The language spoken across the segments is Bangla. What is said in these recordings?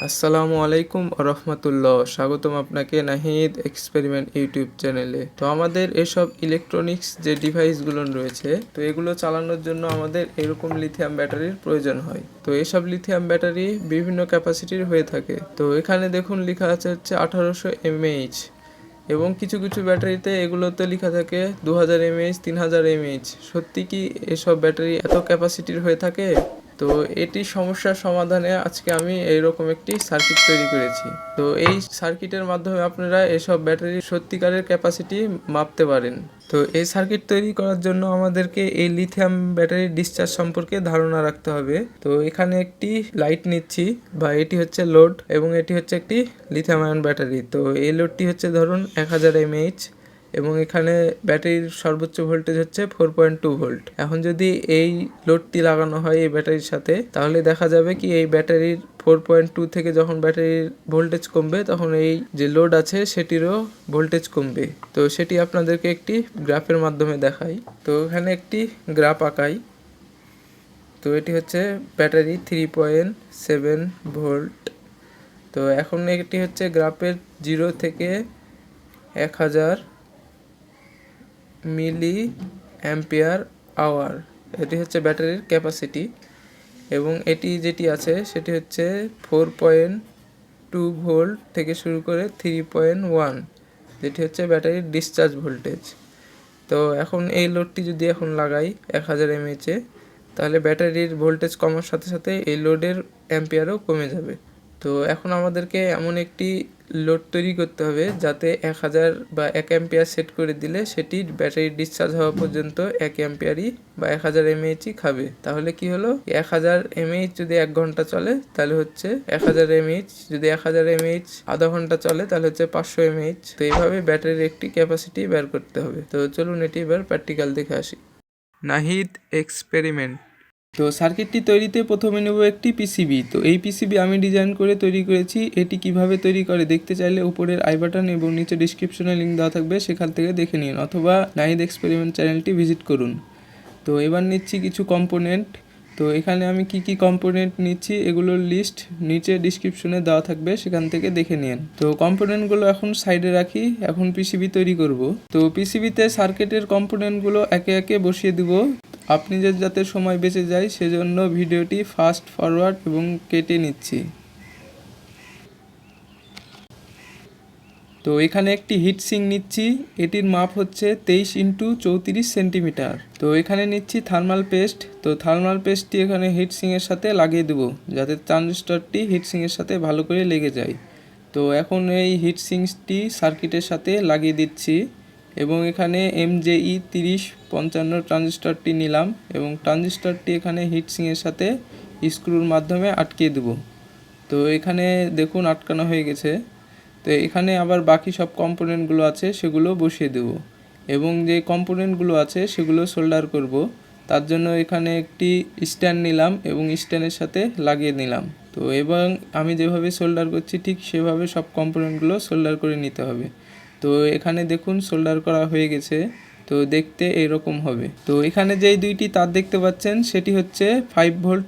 আসসালামু আলাইকুম রহমতুল্লাহ, স্বাগতম আপনাকে নাহিদ এক্সপেরিমেন্ট ইউটিউব চ্যানেলে। তো আমাদের এসব ইলেকট্রনিক্স যে ডিভাইসগুলো রয়েছে, তো এগুলো চালানোর জন্য আমাদের এরকম লিথিয়াম ব্যাটারির প্রয়োজন হয়। তো এসব লিথিয়াম ব্যাটারি বিভিন্ন ক্যাপাসিটির হয়ে থাকে। তো এখানে দেখুন লেখা আছে হচ্ছে 1800 mAh, এবং কিছু কিছু ব্যাটারিতে এগুলোতে লেখা থাকে 2000 mAh, 3000 mAh। সত্যি কি এসব ব্যাটারি এত ক্যাপাসিটির হয়ে থাকে? তো এটি সমস্যার সমাধানে আজকে আমি এইরকম একটি সার্কিট তৈরি করেছি। তো এই সার্কিটের মাধ্যমে আপনারা এসব ব্যাটারির সত্যিকারের ক্যাপাসিটি মাপতে পারেন। তো এই সার্কিট তৈরি করার জন্য আমাদেরকে এই লিথিয়াম ব্যাটারির ডিসচার্জ সম্পর্কে ধারণা রাখতে হবে। তো এখানে একটি লাইট নিচ্ছি, বা এটি হচ্ছে লোড, এবং এটি হচ্ছে একটি লিথিয়াম আয়ন ব্যাটারি। তো এই লোডটি হচ্ছে ধরুন 1000 mAh, এবং এখানে ব্যাটারির সর্বোচ্চ ভোল্টেজ হচ্ছে 4.2 ভোল্ট। এখন যদি এই লোডটি লাগানো হয় এই ব্যাটারির সাথে, তাহলে দেখা যাবে কি এই ব্যাটারির 4.2 থেকে যখন ব্যাটারির ভোল্টেজ কমবে, তখন এই যে লোড আছে সেটিরও ভোল্টেজ কমবে। তো সেটি আপনাদেরকে একটি গ্রাফের মাধ্যমে দেখাই। তো এখানে একটি গ্রাফ আঁকাই। তো এটি হচ্ছে ব্যাটারি 3.7 ভোল্ট। তো এখন এটি হচ্ছে গ্রাফের 0 থেকে 1000 মিলি অ্যাম্পিয়ার আওয়ার। এটি হচ্ছে ব্যাটারির ক্যাপাসিটি, এবং এটি যেটি আছে সেটি হচ্ছে 4.2 ভোল্ট থেকে শুরু করে 3.1, যেটি হচ্ছে ব্যাটারির ডিসচার্জ ভোল্টেজ। তো এখন এই লোডটি যদি এখন লাগাই 1000 mAh, তাহলে ব্যাটারির ভোল্টেজ কমার সাথে সাথে এই লোডের অ্যাম্পিয়ারও কমে যাবে। তো এখন আমাদেরকে এমন একটি লোড তৈরি করতে হবে যাতে 1000 বা 1 অ্যাম্পিয়ার সেট করে দিলে সেটি ব্যাটারি ডিসচার্জ হওয়া পর্যন্ত 1 অ্যাম্পিয়ারই বা 1000 mAhই খাবে। তাহলে কি হলো, 1000 mAh যদি 1 ঘন্টা চলে তাহলে হচ্ছে 1000 mAh, যদি 1000 mAh আধা ঘন্টা চলে তাহলে হচ্ছে 500 mAh। তো এইভাবে ব্যাটারির একটি ক্যাপাসিটি বের করতে হবে। তো চলুন এটি এবার প্র্যাকটিক্যাল দেখে আসি। নাহিদ এক্সপেরিমেন্ট। তো সার্কিটটি তৈরিতে প্রথমে নেব একটি পিসিবি। তো এই পিসিবি আমি ডিজাইন করে তৈরি করেছি। এটি কিভাবে তৈরি করে দেখতে চাইলে উপরের আই বাটন এবং নিচে ডিসক্রিপশনে লিঙ্ক দেওয়া থাকবে, সেখান থেকে দেখে নিন, অথবা নাহিদ এক্সপেরিমেন্ট চ্যানেলটি ভিজিট করুন। তো এবার নিচ্ছি কিছু কম্পোনেন্ট। তো এখানে আমি কি কি কম্পোনেন্ট নিচ্ছি এগুলোর লিস্ট নিচে ডিসক্রিপশনে দেওয়া থাকবে, সেখান থেকে দেখে নিন। তো কম্পোনেন্টগুলো এখন সাইডে রাখি, এখন পিসিবি তৈরি করব। তো পিসিবিতে সার্কিটের কম্পোনেন্টগুলো একে একে বসিয়ে দিব। আপনি যাতে সময় বেঁচে যায় সেজন্য ভিডিওটি ফাস্ট ফরওয়ার্ড এবং কেটে নিচ্ছি। তো এখানে একটি হিট সিঙ্ক নিচ্ছি, এটির মাপ হচ্ছে 23x34 সেন্টিমিটার। তো এখানে নিচ্ছি থার্মাল পেস্ট। তো থার্মাল পেস্টটি এখানে হিট সিঙ্কের সাথে লাগিয়ে দেবো, যাতে ট্রানজিস্টরটি হিট সিঙ্কের সাথে ভালো করে লেগে যায়। তো এখন এই হিট সিঙ্কটি সার্কিটের সাথে লাগিয়ে দিচ্ছি, এবং এখানে MJE3055 ট্রানজিস্টরটি নিলাম, এবং ট্রানজিস্টরটি এখানে হিট সিঙ্কের সাথে স্ক্রুর মাধ্যমে আটকিয়ে দেবো। তো এখানে দেখুন আটকানো হয়ে গেছে। তো এখানে আবার বাকি সব কম্পোনেন্টগুলো আছে সেগুলো বসিয়ে দেব, এবং যে কম্পোনেন্টগুলো আছে সেগুলো সোল্ডার করব। তার জন্য এখানে একটি স্ট্যান্ড নিলাম এবং স্ট্যান্ডের সাথে লাগিয়ে নিলাম। তো এবং আমি যেভাবে সোল্ডার করছি ঠিক সেভাবে সব কম্পোনেন্টগুলো সোল্ডার করে নিতে হবে। তো এখানে দেখুন সোল্ডার করা হয়ে গেছে। তো দেখতে এরকম হবে। তো এখানে যেই দুইটি তার দেখতে পাচ্ছেন সেটি হচ্ছে 5 ভোল্ট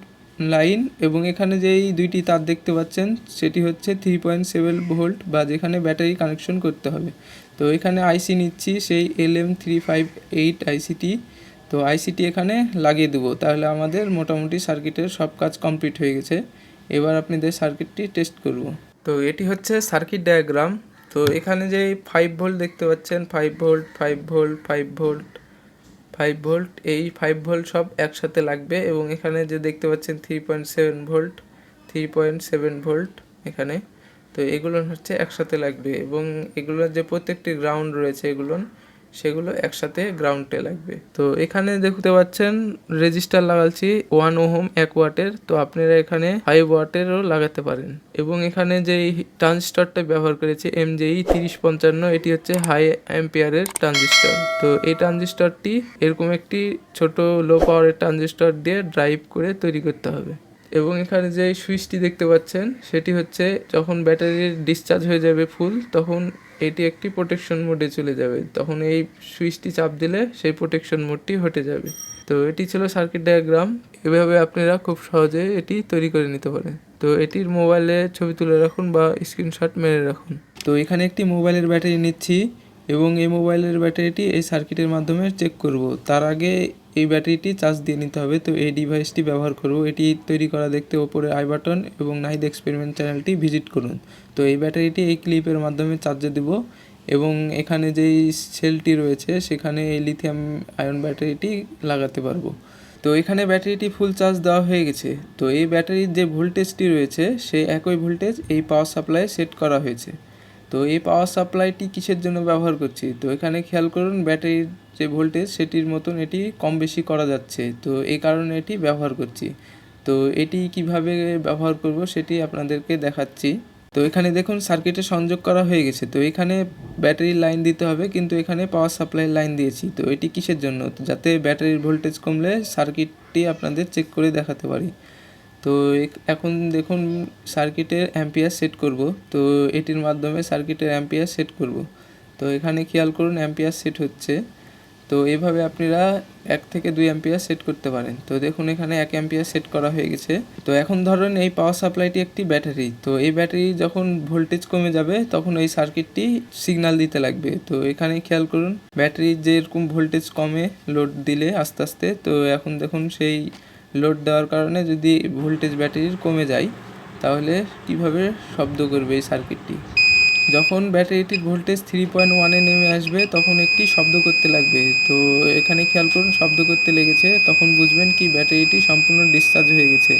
লাইন, এবং এখানে যেই দুইটি তার দেখতে পাচ্ছেন সেটি হচ্ছে 3.7 ভোল্ট, বা যেখানে ব্যাটারি কানেকশন করতে হবে। তো এখানে আইসি নিচ্ছি, সেই LM358 আইসিটি। তো আইসিটি এখানে লাগিয়ে দেবো, তাহলে আমাদের মোটামুটি সার্কিটের সব কাজ কমপ্লিট হয়ে গেছে। এবার আপনাদের সার্কিটটি টেস্ট করব। তো এটি হচ্ছে সার্কিট ডায়াগ্রাম। তো এখানে যে 5 ভোল্ট দেখতে পাচ্ছেন, 5 ভোল্ট 5 ভোল্ট 5 ভোল্ট 5 ভোল্ট, এই 5 ভোল্ট সব একসাথে লাগবে। এবং এখানে যে দেখতে পাচ্ছেন 3.7 ভোল্ট 3.7 ভোল্ট এখানে, তো এগুলো হচ্ছে একসাথে লাগবে, এবং এগুলোর যে প্রত্যেকটি গ্রাউন্ড রয়েছে সেগুলো একসাথে গ্রাউন্ডে লাগবে। তো এখানে দেখতে পাচ্ছেন রেজিস্টার লাগাচ্ছি 1 ওহম 1 ওয়াটের। তো আপনারা এখানে 5 ওয়াটেরও লাগাতে পারেন। এবং এখানে যে ট্রানজিস্টরটা ব্যবহার করেছি MJE3055, এটি হচ্ছে হাই অ্যাম্পিয়ারের ট্রানজিস্টর। তো এই ট্রানজিস্টরটি এরকম একটি ছোট লো পাওয়ারের ট্রানজিস্টর দিয়ে ড্রাইভ করে তৈরি করতে হবে। এবং এখানে যে সুইচটি দেখতে পাচ্ছেন সেটি হচ্ছে যখন ব্যাটারির ডিসচার্জ হয়ে যাবে ফুল, তখন এটি একটি প্রোটেকশন মোডে চলে যাবে। তখন এই সুইচটি চাপ দিলে সেই প্রোটেকশন মোডটি হটে যাবে। তো এটি ছিল সার্কিট ডায়াগ্রাম। এভাবে আপনারা খুব সহজে এটি তৈরি করে নিতে পারেন। তো এটির মোবাইলে ছবি তুলে রাখুন বা স্ক্রিনশট মেরে রাখুন। তো এখানে একটি মোবাইলের ব্যাটারি নিচ্ছি এবং এই মোবাইলের ব্যাটারিটি এই সার্কিটের মাধ্যমে চেক করব। তার আগে এই ব্যাটারিটি চার্জ দিয়ে নিতে হবে। তো এই ডিভাইসটি ব্যবহার করব। এটি তৈরি করা দেখতে ওপরে আই বাটন এবং নাহিদ এক্সপেরিমেন্ট চ্যানেলটি ভিজিট করুন। তো এই ব্যাটারিটি এই ক্লিপের মাধ্যমে চার্জে দেব এবং এখানে যেই সেলটি রয়েছে সেখানে এই লিথিয়াম আয়ন ব্যাটারিটি লাগাতে পারবো। তো এখানে ব্যাটারিটি ফুল চার্জ দেওয়া হয়ে গেছে। তো এই ব্যাটারির যে ভোল্টেজটি রয়েছে সেই একই ভোল্টেজ এই পাওয়ার সাপ্লাই সেট করা হয়েছে। তো এই পাওয়ার সাপ্লাইটি কিসের জন্য ব্যবহার করছি, তো এখানে খেয়াল করুন ব্যাটারির যে ভোল্টেজ সেটির মতন এটি কম বেশি করা যাচ্ছে। তো এই কারণে এটি ব্যবহার করছি। তো এটি কিভাবে ব্যবহার করব সেটি আপনাদেরকে দেখাচ্ছি। তো এখানে দেখুন সার্কিটে সংযোগ করা হয়ে গেছে। তো এখানে ব্যাটারির লাইন দিতে হবে, কিন্তু এখানে পাওয়ার সাপ্লাই লাইন দিয়েছি। তো এটি কিসের জন্য, তো যাতে ব্যাটারির ভোল্টেজ কমলে সার্কিটটি আপনাদের চেক করে দেখাতে পারি। তো এখন দেখুন সার্কিটের অ্যাম্পিয়ার সেট করব। তো এটির মাধ্যমে সার্কিটের অ্যাম্পিয়ার সেট করব। তো এখানে খেয়াল করুন অ্যাম্পিয়ার সেট হচ্ছে। তো এভাবে আপনারা 1 থেকে 2 অ্যাম্পিয়ার সেট করতে পারেন। তো দেখুন এখানে 1 অ্যাম্পিয়ার সেট করা হয়ে গেছে। তো এখন ধরুন এই পাওয়ার সাপ্লাইটি একটি ব্যাটারি। তো এই ব্যাটারি যখন ভোল্টেজ কমে যাবে তখন এই সার্কিটটি সিগন্যাল দিতে লাগবে। তো এখানে খেয়াল করুন ব্যাটারির যেরকম ভোল্টেজ কমে লোড দিলে আস্তে আস্তে, তো এখন দেখুন সেই লোড দেওয়ার কারণে যদি ভোল্টেজ ব্যাটারির কমে যায় তাহলে কিভাবে শব্দ করবে এই সার্কিটটি। যখন ব্যাটারিটির ভোল্টেজ 3.1-এ নেমে আসবে তখন একটি শব্দ করতে লাগবে। তো এখানে খেয়াল করুন শব্দ করতে লেগেছে, তখন বুঝবেন কি ব্যাটারিটি সম্পূর্ণ ডিসচার্জ হয়ে গেছে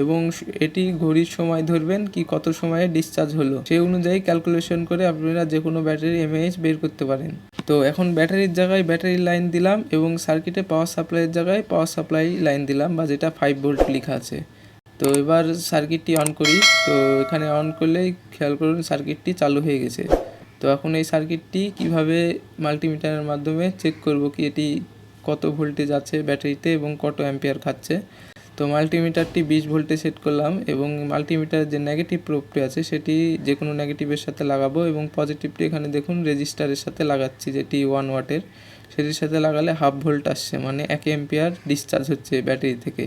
এবং এটি ঘড়ির সময় ধরবেন কি কত সময়ে ডিসচার্জ হলো, সেই অনুযায়ী ক্যালকুলেশন করে আপনারা যে কোনো ব্যাটারির এমএএইচ বের করতে পারেন। তো এখন ব্যাটারির জায়গায় ব্যাটারির লাইন দিলাম এবং সার্কিটে পাওয়ার সাপ্লাইয়ের জায়গায় পাওয়ার সাপ্লাই লাইন দিলাম, বা যেটা 5 ভোল্ট লেখা আছে। তো এবার সার্কিটটি অন করি। তো এখানে অন করলেই খেয়াল করুন সার্কিটটি চালু হয়ে গেছে। তো এখন এই সার্কিটটি কিভাবে মাল্টিমিটারের মাধ্যমে চেক করব কি এটি কত ভোল্টেজ আছে ব্যাটারিতে এবং কত অ্যাম্পিয়ার খাচ্ছে। তো মাল্টিমিটারটি 20 ভোল্টে সেট করলাম এবং মাল্টিমিটারের যে নেগেটিভ প্রোবটি আছে সেটি যে কোনো নেগেটিভের সাথে লাগাবো এবং পজিটিভটি এখানে দেখুন রেজিস্টারের সাথে লাগাচ্ছি, যেটি 1 ওয়াটের। সেটির সাথে লাগালে 1/2 ভোল্ট আসছে, মানে 1 অ্যাম্পিয়ার ডিসচার্জ হচ্ছে ব্যাটারি থেকে।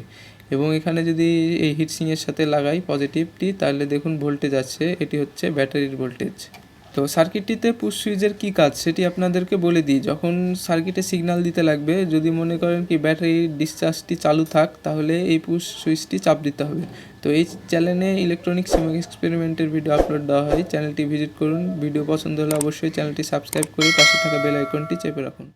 এবং এখানে যদি এই হিটসিংয়ের সাথে লাগাই পজিটিভটি তাহলে দেখুন ভোল্টেজ আছে, এটি হচ্ছে ব্যাটারির ভোল্টেজ। তো সার্কিটটিতে পুশ সুইচের কী কাজ সেটি আপনাদেরকে বলে দিই। যখন সার্কিটে সিগন্যাল দিতে লাগবে, যদি মনে করেন কি ব্যাটারির ডিসচার্জটি চালু থাক তাহলে এই পুশ সুইচটি চাপ দিতে হবে। তো এই চ্যানেলে ইলেকট্রনিক্স এবং এক্সপেরিমেন্টের ভিডিও আপলোড দেওয়া হয়, চ্যানেলটি ভিজিট করুন। ভিডিও পছন্দ হলে অবশ্যই চ্যানেলটি সাবস্ক্রাইব করে পাশে থাকা বেল আইকনটি চেপে রাখুন।